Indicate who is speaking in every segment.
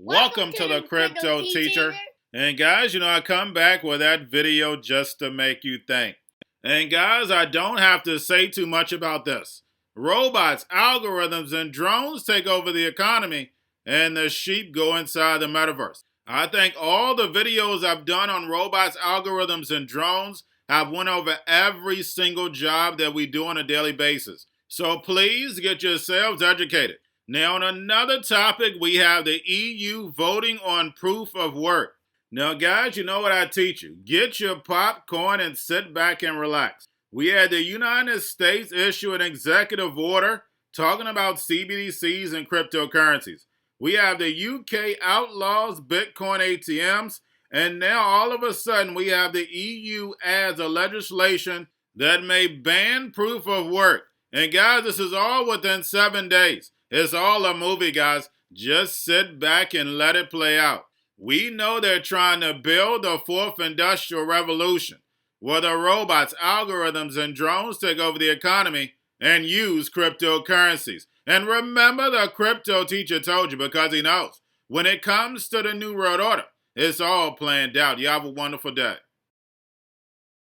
Speaker 1: Welcome to the Crypto Teacher. And guys, I come back with that video just to make you think. And guys, I don't have to say too much about this. Robots, algorithms, and drones take over the economy, and the sheep go inside the metaverse. I think all the videos I've done on robots, algorithms, and drones have went over every single job that we do on a daily basis. So please get yourselves educated. Now, on another topic, we have the EU voting on proof of work. Now, guys, you know what I teach you. Get your popcorn and sit back and relax. We had the United States issue an executive order talking about CBDCs and cryptocurrencies. We have the UK outlaws Bitcoin ATMs. And now, all of a sudden, we have the EU adds a legislation that may ban proof of work. And guys, this is all within 7 days. It's all a movie, guys. Just sit back and let it play out. We know they're trying to build the fourth industrial revolution, where the robots, algorithms, and drones take over the economy and use cryptocurrencies. And remember, the Crypto Teacher told you, because he knows. When it comes to the New World Order, it's all planned out. You have a wonderful day.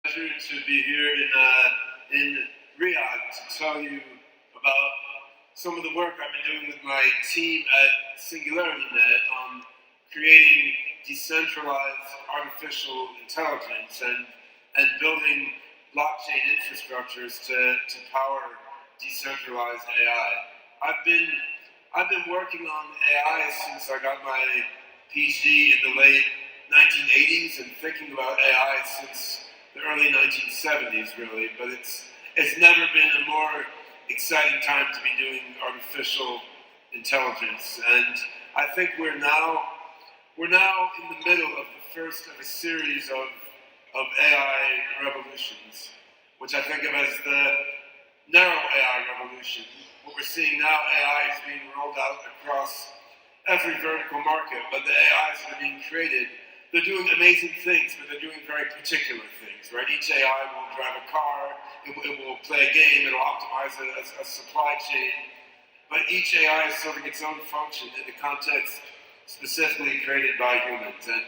Speaker 2: Pleasure to be here in Riyadh to tell you about some of the work I've been doing with my team at Singularitynet on creating decentralized artificial intelligence and building blockchain infrastructures to power decentralized AI. I've been working on AI since I got my PhD in the late 1980s and thinking about AI since the early 1970s, really. But it's never been a more exciting time to be doing artificial intelligence, and I think we're now in the middle of the first of a series of AI revolutions, which I think of as the narrow AI revolution. What we're seeing now, AI is being rolled out across every vertical market, but the AIs that are being created, they're doing amazing things, but they're doing very particular things, right? Each AI will drive a car, it will play a game, it'll optimize a supply chain, but each AI is serving its own function in the context specifically created by humans. And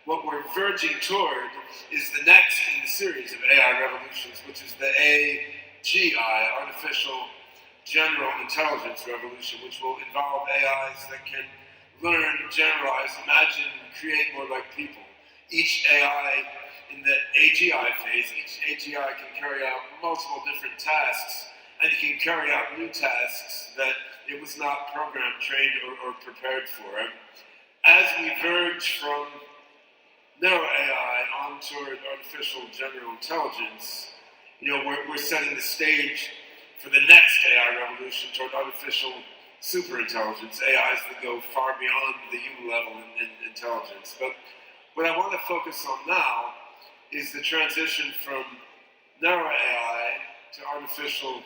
Speaker 2: what we're verging toward is the next in the series of AI revolutions, which is the AGI, Artificial General Intelligence Revolution, which will involve AIs that can learn, generalize, imagine, and create more like people. Each AI in the AGI phase, each AGI can carry out multiple different tasks, and it can carry out new tasks that it was not programmed, trained, or prepared for. As we verge from narrow AI on toward artificial general intelligence, we're setting the stage for the next AI revolution toward artificial superintelligence, AIs that go far beyond the human level in intelligence. But what I want to focus on now is the transition from narrow AI to artificial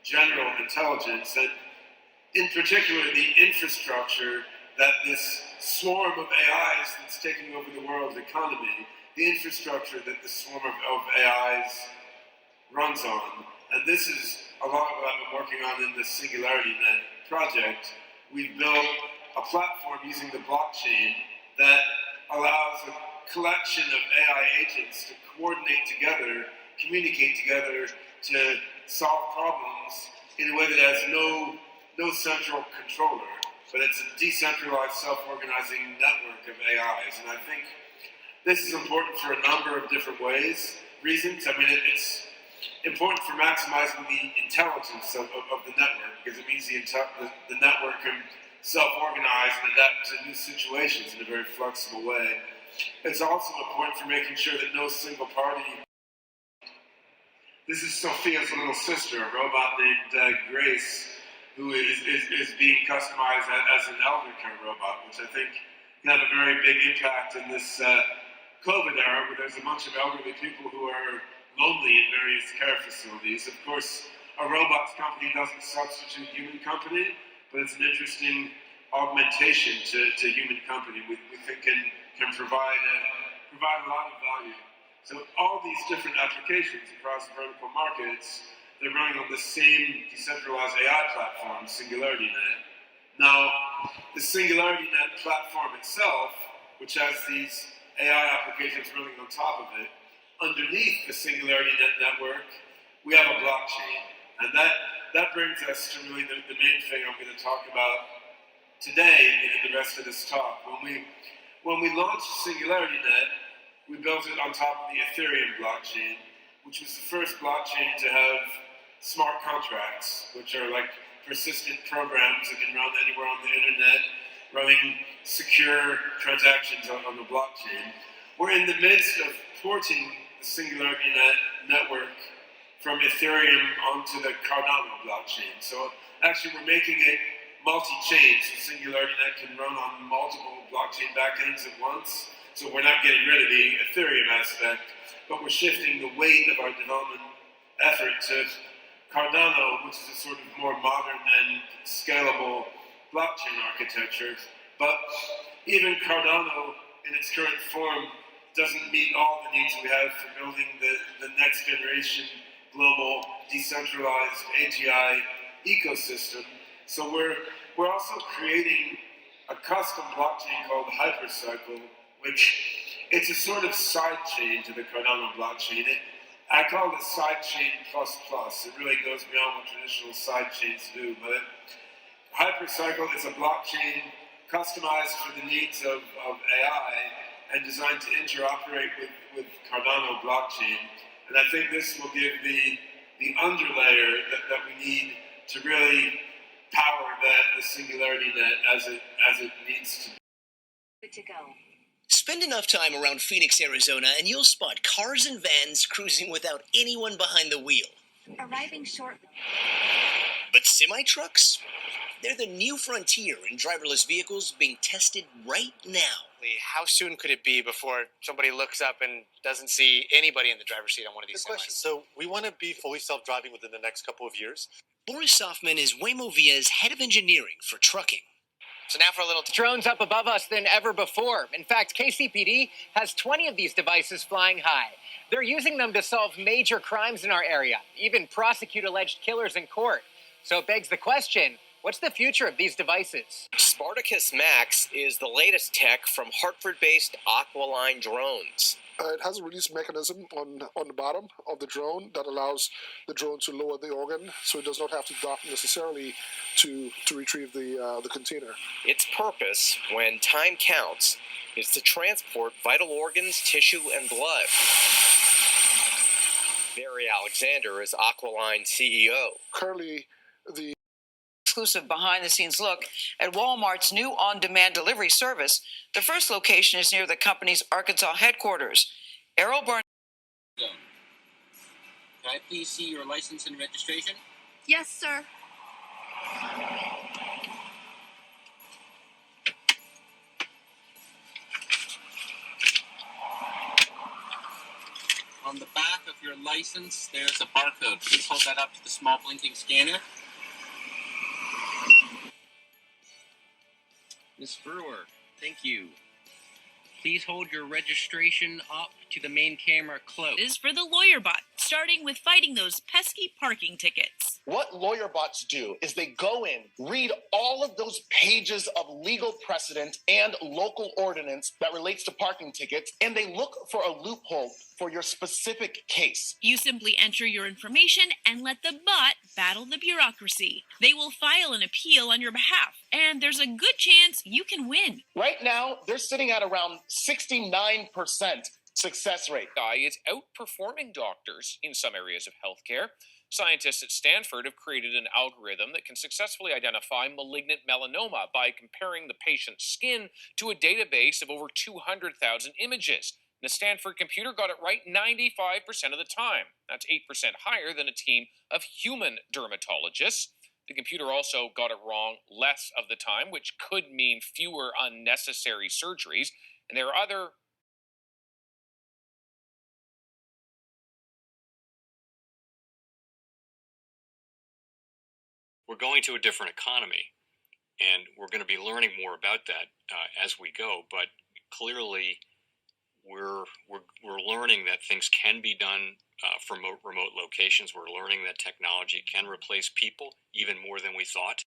Speaker 2: general intelligence, and in particular the infrastructure that this swarm of AIs that's taking over the world economy, the infrastructure that the swarm of AIs runs on. And this is a lot of what I've been working on in the Singularitynet project. We've built a platform using the blockchain that allows a collection of AI agents to coordinate together, communicate together to solve problems in a way that has no central controller, but it's a decentralized, self-organizing network of AIs. And I think this is important for a number of different reasons. I mean, it's important for maximizing the intelligence of the network, because it means the network can self-organize and adapt to new situations in a very flexible way. It's also important for making sure that no single party. This is Sophia's little sister, a robot named Grace, who is being customized as an elder care robot, which I think can have a very big impact in this COVID era, where there's a bunch of elderly people who are lonely in various care facilities. Of course, a robots company doesn't substitute human company, but it's an interesting augmentation to human company. We think can provide a lot of value. So all these different applications across vertical markets, they're running on the same decentralized AI platform, Singularitynet. Now, the Singularitynet platform itself, which has these AI applications running on top of it, underneath the Singularitynet network, we have a blockchain. And that brings us to really the main thing I'm going to talk about today in the rest of this talk. When we launched Singularitynet, we built it on top of the Ethereum blockchain, which was the first blockchain to have smart contracts, which are like persistent programs that can run anywhere on the internet, running secure transactions on the blockchain. We're in the midst of porting the Singularitynet network from Ethereum onto the Cardano blockchain. So actually we're making it multi-chain, so Singularitynet can run on multiple blockchain backends at once. So we're not getting rid of the Ethereum aspect, but we're shifting the weight of our development effort to Cardano, which is a sort of more modern and scalable blockchain architecture. But even Cardano in its current form doesn't meet all the needs we have for building the next generation global decentralized AGI ecosystem. So we're also creating a custom blockchain called Hypercycle, which it's a sort of side chain to the Cardano blockchain. I call it side chain plus plus. It really goes beyond what traditional side chains do. But Hypercycle is a blockchain customized for the needs of AI and designed to interoperate with Cardano blockchain. And I think this will give the underlayer that we need to really power the Singularitynet as it needs to be.
Speaker 3: Good to go. Spend enough time around Phoenix, Arizona, and you'll spot cars and vans cruising without anyone behind the wheel.
Speaker 4: Arriving shortly.
Speaker 3: But semi-trucks? They're the new frontier in driverless vehicles being tested right now.
Speaker 5: How soon could it be before somebody looks up and doesn't see anybody in the driver's seat on one of these
Speaker 6: Good question.
Speaker 5: semis?
Speaker 6: So we want to be fully self-driving within the next couple of years.
Speaker 3: Boris Softman is Waymo Via's head of engineering for trucking.
Speaker 5: So now for a little
Speaker 7: Drones up above us than ever before. In fact, KCPD has 20 of these devices flying high. They're using them to solve major crimes in our area, even prosecute alleged killers in court. So it begs the question, what's the future of these devices?
Speaker 8: Spartacus Max is the latest tech from Hartford-based Aqualine Drones.
Speaker 9: It has a release mechanism on the bottom of the drone that allows the drone to lower the organ, so it does not have to dock necessarily to retrieve the container.
Speaker 8: Its purpose, when time counts, is to transport vital organs, tissue, and blood. Barry Alexander is Aqualine CEO.
Speaker 9: Currently, the
Speaker 10: exclusive behind-the-scenes look at Walmart's new on-demand delivery service. The first location is near the company's Arkansas headquarters. Errol Barn.
Speaker 11: Can I please see your license and registration?
Speaker 4: Yes, sir.
Speaker 11: On the back of your license, there's a barcode. Please hold that up to the small blinking scanner.
Speaker 12: Miss Brewer, thank you. Please hold your registration up to the main camera close.
Speaker 13: This is for the lawyer bot, starting with fighting those pesky parking tickets.
Speaker 14: What lawyer bots do is they go in, read all of those pages of legal precedent and local ordinance that relates to parking tickets, and they look for a loophole for your specific case.
Speaker 13: You simply enter your information and let the bot battle the bureaucracy. They will file an appeal on your behalf, and there's a good chance you can win.
Speaker 14: Right now, they're sitting at around 69% success rate.
Speaker 8: AI is outperforming doctors in some areas of healthcare. Scientists at Stanford have created an algorithm that can successfully identify malignant melanoma by comparing the patient's skin to a database of over 200,000 images. The Stanford computer got it right 95% of the time. That's 8% higher than a team of human dermatologists. The computer also got it wrong less of the time, which could mean fewer unnecessary surgeries. And there are other
Speaker 6: We're going to a different economy, and we're going to be learning more about that as we go. But clearly, we're learning that things can be done from remote locations. We're learning that technology can replace people even more than we thought.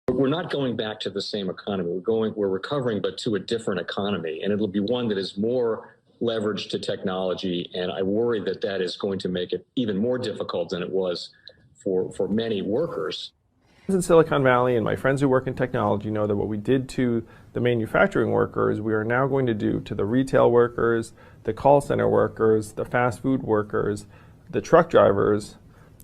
Speaker 15: We're not going back to the same economy. We're recovering, but to a different economy, and it'll be one that is more leveraged to technology. And I worry that that is going to make it even more difficult than it was for many workers.
Speaker 16: In Silicon Valley, and my friends who work in technology know that what we did to the manufacturing workers, we are now going to do to the retail workers, the call center workers, the fast food workers, the truck drivers,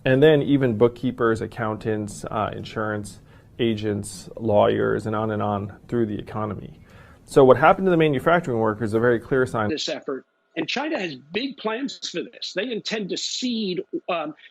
Speaker 16: and then even bookkeepers, accountants, insurance agents, lawyers, and on through the economy. So what happened to the manufacturing workers is a very clear sign.
Speaker 17: This effort. And China has big plans for this. They intend to seed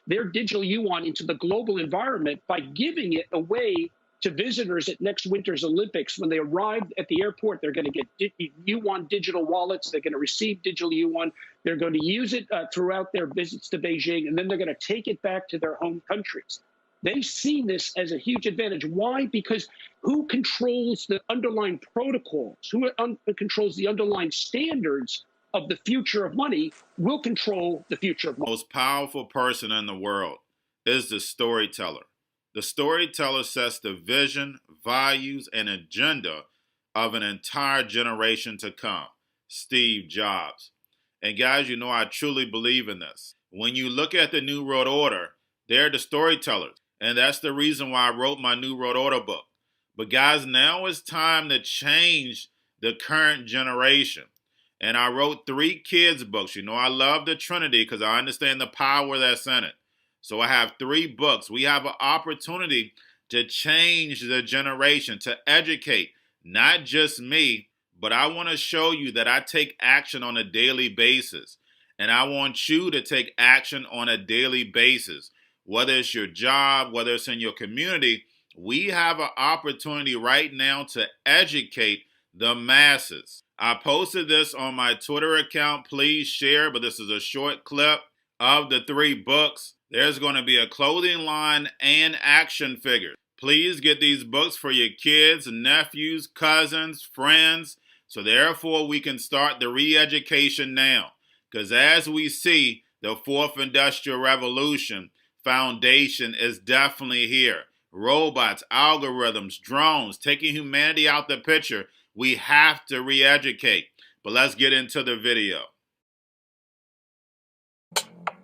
Speaker 17: their digital yuan into the global environment by giving it away to visitors at next winter's Olympics. When they arrive at the airport, they're going to get yuan digital wallets. They're going to receive digital yuan. They're going to use it throughout their visits to Beijing, and then they're going to take it back to their home countries. They see this as a huge advantage. Why? Because who controls the underlying protocols, who controls the underlying standards of the future of money will control the future of money.
Speaker 1: The most powerful person in the world is the storyteller. The storyteller sets the vision, values, and agenda of an entire generation to come. Steve Jobs. And guys, you know I truly believe in this. When you look at the New World Order, they're the storytellers. And that's the reason why I wrote my New World Order book. But guys, now it's time to change the current generation. And I wrote 3 kids' books. You know, I love the Trinity because I understand the power that's in it. So I have 3 books. We have an opportunity to change the generation, to educate, not just me, but I want to show you that I take action on a daily basis. And I want you to take action on a daily basis. Whether it's your job, whether it's in your community, we have an opportunity right now to educate the masses. I posted this on my Twitter account. Please share, but this is a short clip of the 3 books. There's going to be a clothing line and action figures. Please get these books for your kids, nephews, cousins, friends, so therefore we can start the re-education now. Because as we see, the 4th Industrial Revolution foundation is definitely here. Robots, algorithms, drones, taking humanity out the picture. We have to re-educate. But let's get into the video.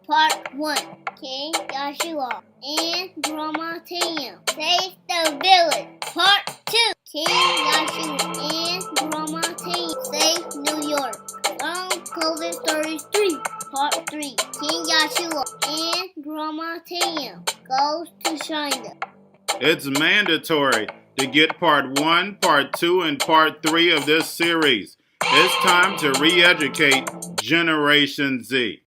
Speaker 18: Part 1. King Joshua and Grandma Tam save the village. Part 2. King Joshua and Grandma Tam save New York from COVID-33. Part 3. King Joshua and Grandma Tam goes to China.
Speaker 1: It's mandatory to get part 1, part 2, and part 3 of this series. It's time to re-educate Generation Z.